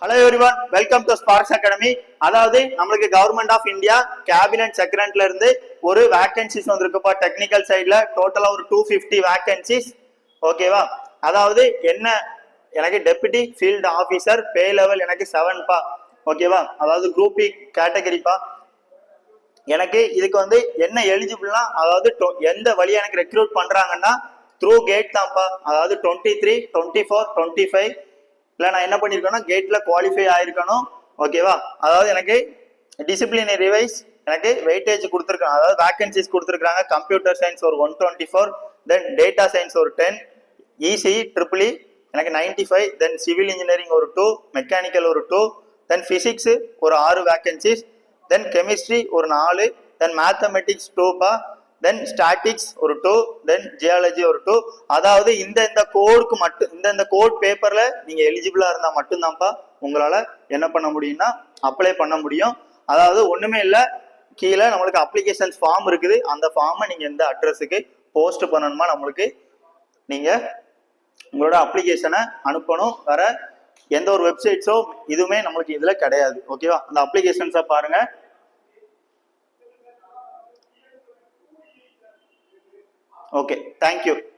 Hello everyone, welcome to Sparks academy. அதாவது நம்மளுக்கு government of India cabinet செக்ரட்டரில இருந்து ஒரு வேகன்சிஸ் வந்திருக்குப்பா. டெக்னிக்கல் சைட்ல டோட்டலா ஒரு 250 வேகன்சிஸ். ஓகேவா? அதாவது என்ன, எனக்கு டெபுட்டி ஃபீல்டு ஆஃபீஸர் பே லெவல் எனக்கு 7பா. ஓகேவா? அதாவது குரூப் பி கேட்டகரிப்பா. எனக்கு இதுக்கு வந்து என்ன எலிஜிபிள்னா, அதாவது எந்த வழியா எனக்கு ரெக்ரூட் பண்றாங்கன்னா த்ரூ கேட் தான்ப்பா. அதாவது 23, 24, 25 இல்லை நான் என்ன பண்ணியிருக்கேன்னா கேட்ல குவாலிஃபை ஆயிருக்கணும். ஓகேவா? அதாவது எனக்கு டிசிப்ளினரி வைஸ் எனக்கு வெயிட்டேஜ் கொடுத்துருக்காங்க. அதாவது வேகன்சிஸ் கொடுத்துருக்காங்க. கம்ப்யூட்டர் சயின்ஸ் ஒரு 124, தென் டேட்டா சயின்ஸ் ஒரு 10, இசிஇ ட்ரிபிள் எனக்கு 95, தென் சிவில் இன்ஜினியரிங் ஒரு 2, மெக்கானிக்கல் ஒரு 2, தென் பிசிக்ஸ் ஒரு 6 வேகன்சிஸ், தென் கெமிஸ்ட்ரி ஒரு 4, தென் மேத்தமெட்டிக்ஸ் 2பா, தென் ஸ்டாட்டிக்ஸ் ஒரு 2, தென் ஜியாலஜி ஒரு 2. அதாவது இந்த கோடுக்கு மட்டும் இந்த கோட் பேப்பர்ல நீங்க எலிஜிபிளா இருந்தா மட்டும்தான்ப்பா உங்களால என்ன பண்ண முடியும்னா அப்ளை பண்ண முடியும். அதாவது ஒண்ணுமே இல்லை, கீழே நம்மளுக்கு அப்ளிகேஷன் ஃபார்ம் இருக்குது. அந்த ஃபார்மை நீங்க எந்த அட்ரஸுக்கு போஸ்ட் பண்ணணுமா நம்மளுக்கு நீங்க உங்களோட அப்ளிகேஷனை அனுப்பணும். வேற எந்த ஒரு வெப்சைட்ஸோ இதுவுமே நம்மளுக்கு இதுல கிடையாது. ஓகேவா? அந்த அப்ளிகேஷன்ஸை பாருங்க. Okay, thank you.